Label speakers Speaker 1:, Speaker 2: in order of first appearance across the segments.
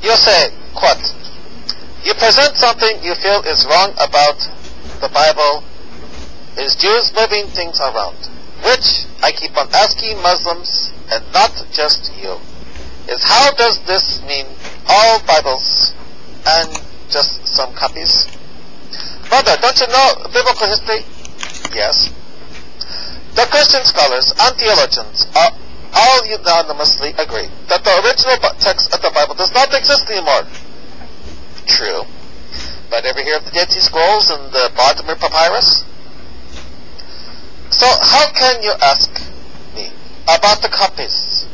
Speaker 1: You say, quote, you present something you feel is wrong about the Bible is Jews moving things around, which I keep on asking Muslims, and not just you, is how does this mean all Bibles and just some copies? Brother, don't you know biblical history? Yes. The Christian scholars and theologians are all unanimously agree that the original text of the Bible does not exist anymore. True. But ever hear of the Dead Sea Scrolls and the Baltimore Papyrus? So how can you ask me about the copies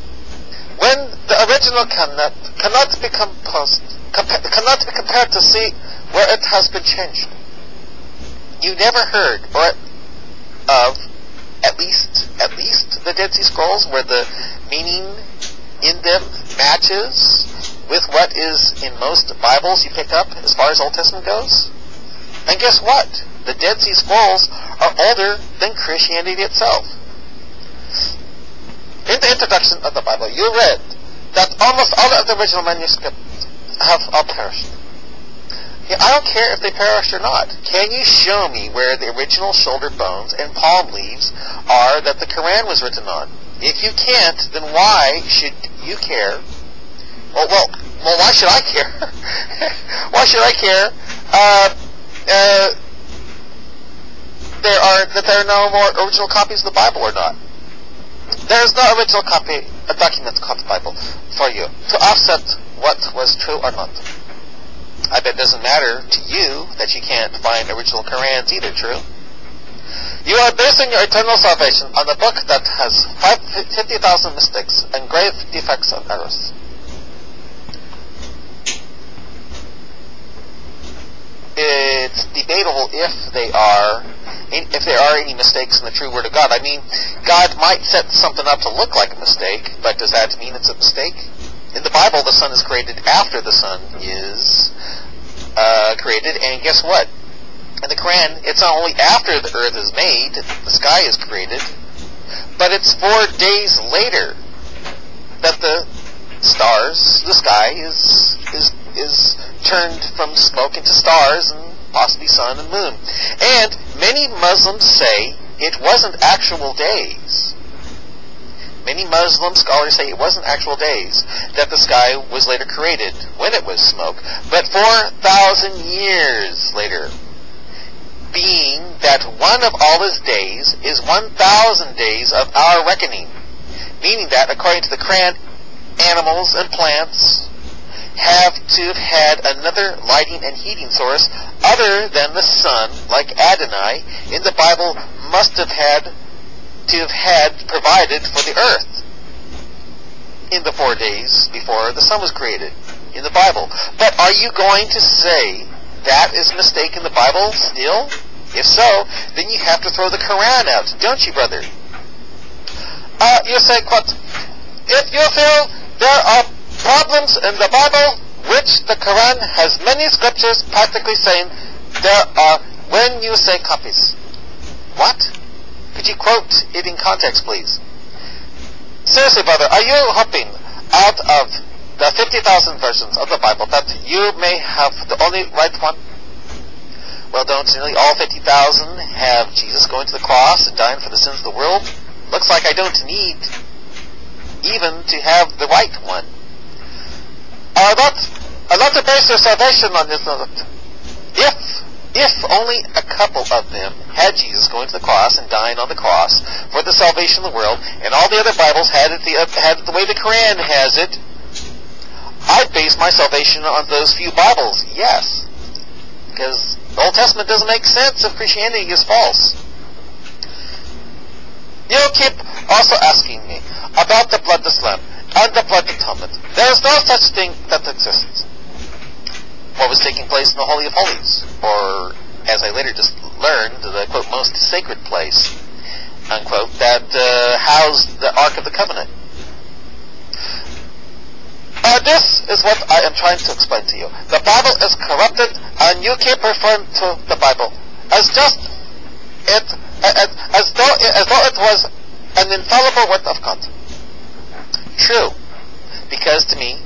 Speaker 1: when the original cannot be compared to see where it has been changed? You never heard of at least the Dead Sea Scrolls where the meaning in them matches with what is in most Bibles you pick up as far as Old Testament goes? And guess what? The Dead Sea Scrolls are older than Christianity itself. In the introduction of the Bible, you read that almost all of the original manuscripts have all perished. Yeah, I don't care if they perished or not. Can you show me where the original shoulder bones and palm leaves are that the Quran was written on? If you can't, then why should you care? Well, why should I care? Why should I care? There are no more original copies of the Bible or not. There is no original copy, a document called the Bible, for you to offset what was true or not. I bet it doesn't matter to you that you can't find original Qurans either, true? You are basing your eternal salvation on a book that has 50,000 mistakes and grave defects and errors. It's debatable if there are any mistakes in the true Word of God. I mean, God might set something up to look like a mistake, but does that mean it's a mistake? In the Bible, the sun is created after the sun is created, and guess what? In the Quran, it's not only after the earth is made, the sky is created, but it's 4 days later that the sky is turned from smoke into stars and possibly sun and moon. And many Muslims say it wasn't actual days. Many Muslim scholars say it wasn't actual days that the sky was later created when it was smoke, but 4,000 years later, being that one of Allah's days is 1,000 days of our reckoning, meaning that according to the Quran, animals and plants have to have had another lighting and heating source other than the sun, like Adonai in the Bible must have had to have had provided for the earth in the 4 days before the sun was created in the Bible. But are you going to say that is a mistake in the Bible still? If so, then you have to throw the Quran out, don't you, brother? You say, quote, if you feel there are problems in the Bible, which the Quran has many scriptures practically saying there are when you say copies. What? Could you quote it in context, please? Seriously, brother, are you hoping out of the 50,000 versions of the Bible that you may have the only right one? Well, don't nearly all 50,000 have Jesus going to the cross and dying for the sins of the world? Looks like I don't need even to have the right one. I'd love to base their salvation on this note. If only a couple of them had Jesus going to the cross and dying on the cross for the salvation of the world, and all the other Bibles had it the way the Quran has it, I'd base my salvation on those few Bibles, yes. Because the Old Testament doesn't make sense if Christianity is false. You keep also asking me about the bloodless lamb and the blood atonement. There is no such thing that exists. What was taking place in the Holy of Holies, or as I later just learned, the quote most sacred place, unquote, that housed the Ark of the Covenant. This is what I am trying to explain to you. The Bible is corrupted, and you keep referring to the Bible as though it was an infallible word of God. True, because to me,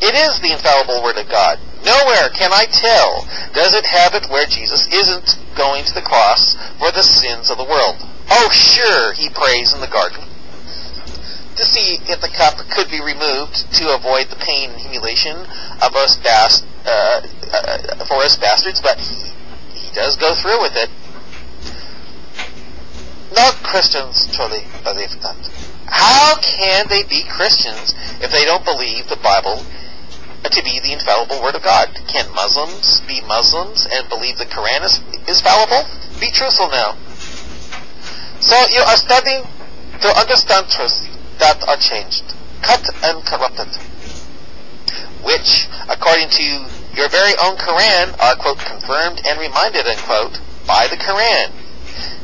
Speaker 1: It is the infallible Word of God. Nowhere can I tell does it have it where Jesus isn't going to the cross for the sins of the world. Oh, sure, he prays in the garden to see if the cup could be removed to avoid the pain and humiliation of us for us bastards, but he does go through with it. Not Christians truly believe that. How can they be Christians if they don't believe the Bible to be the infallible Word of God? Can Muslims be Muslims and believe the Quran is fallible? Be truthful now. So you are studying to understand truths that are changed, cut and corrupted, which, according to your very own Quran, are, quote, confirmed and reminded, unquote, by the Quran,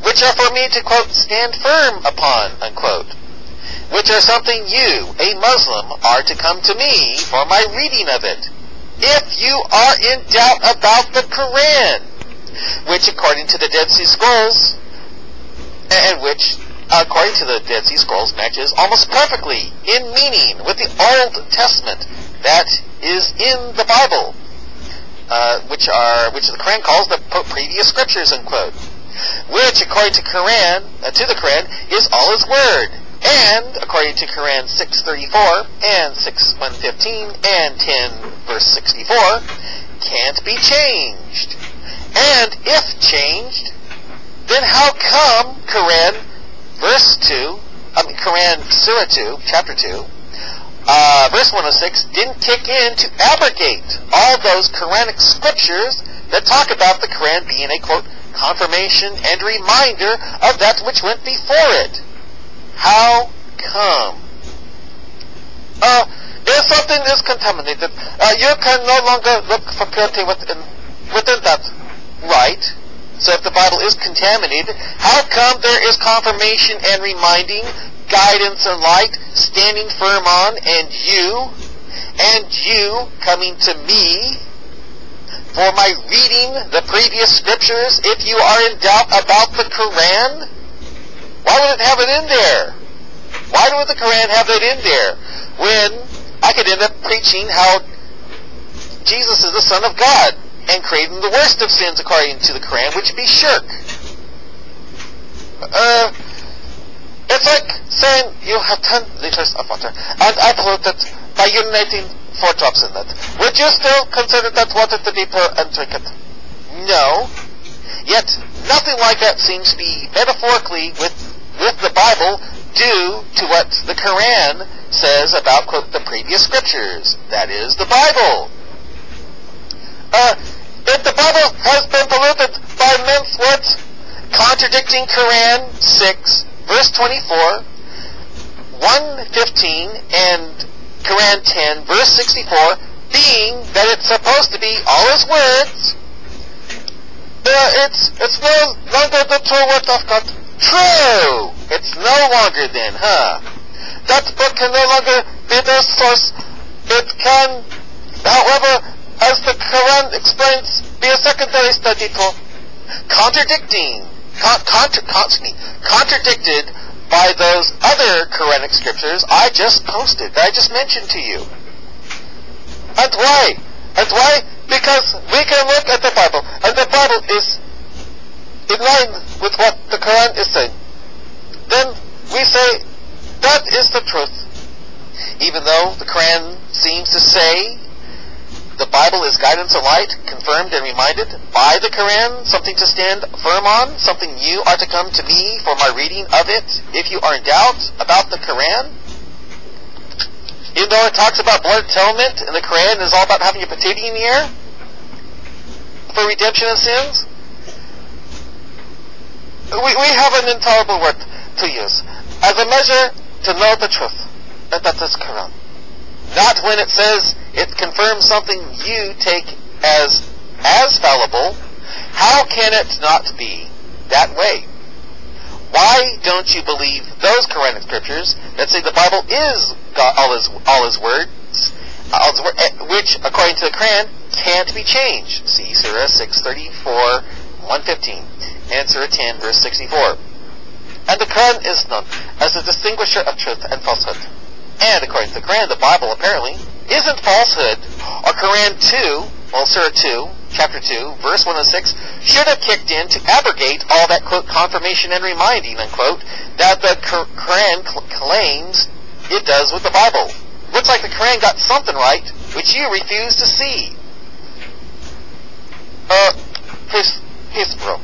Speaker 1: which are for me to, quote, stand firm upon, unquote, which are something you, a Muslim, are to come to me for my reading of it, if you are in doubt about the Quran, which, according to the Dead Sea Scrolls, and which, according to the Dead Sea Scrolls, matches almost perfectly in meaning with the Old Testament that is in the Bible, which the Quran calls the previous scriptures, unquote, which, according to the Quran, is all His Word. And, according to Quran 6:34 and 6:115 and 10 verse 64, can't be changed. And if changed, then how come Quran Surah 2, chapter 2, verse 106 didn't kick in to abrogate all those Quranic scriptures that talk about the Quran being a, quote, confirmation and reminder of that which went before it? How come? If something is contaminated, you can no longer look for purity within that, right? So if the Bible is contaminated, how come there is confirmation and reminding, guidance and light, standing firm on, and you coming to me for my reading the previous scriptures if you are in doubt about the Quran? Why would it have it in there? Why would the Quran have it in there when I could end up preaching how Jesus is the Son of God and creating the worst of sins according to the Quran, which would be shirk? It's like saying you have 10 liters of water and I pollute it by urinating 4 drops in it. Would you still consider that water to be pure and drink it? No. Yet nothing like that seems to be metaphorically with the Bible due to what the Quran says about, quote, the previous scriptures. That is the Bible. If the Bible has been polluted by men's words contradicting Quran 6, verse 24, 115, and Quran 10, verse 64, being that it's supposed to be all His words, it's no longer the true word of God. True! It's no longer then, huh? That book can no longer be the source. It can, however, as the Quran explains, be a secondary study tool. Contradicted by those other Quranic scriptures I just posted, that I just mentioned to you. And why? Because we can look at the Bible, and the Bible is in line with what the Quran is saying. Then we say, that is the truth. Even though the Quran seems to say the Bible is guidance and light, confirmed and reminded by the Quran, something to stand firm on, something you are to come to me for my reading of it if you are in doubt about the Quran. Even though it talks about blood atonement and the Quran is all about having your potato in the air for redemption of sins, we have an intolerable word to use as a measure to know the truth, and that is Quran. Not when it says it confirms something you take as fallible. How can it not be that way? Why don't you believe those Quranic scriptures that say the Bible is God, all His words, which, according to the Quran, can't be changed? See Surah 6:34, 115, and Surah 10, verse 64. And the Quran is known as the distinguisher of truth and falsehood. And according to the Quran, the Bible apparently Isn't falsehood, or Quran 2, well, Surah 2, chapter 2, verse 106, should have kicked in to abrogate all that, quote, confirmation and reminding, unquote, that the Quran claims it does with the Bible. Looks like the Quran got something right, which you refuse to see. Please, bro.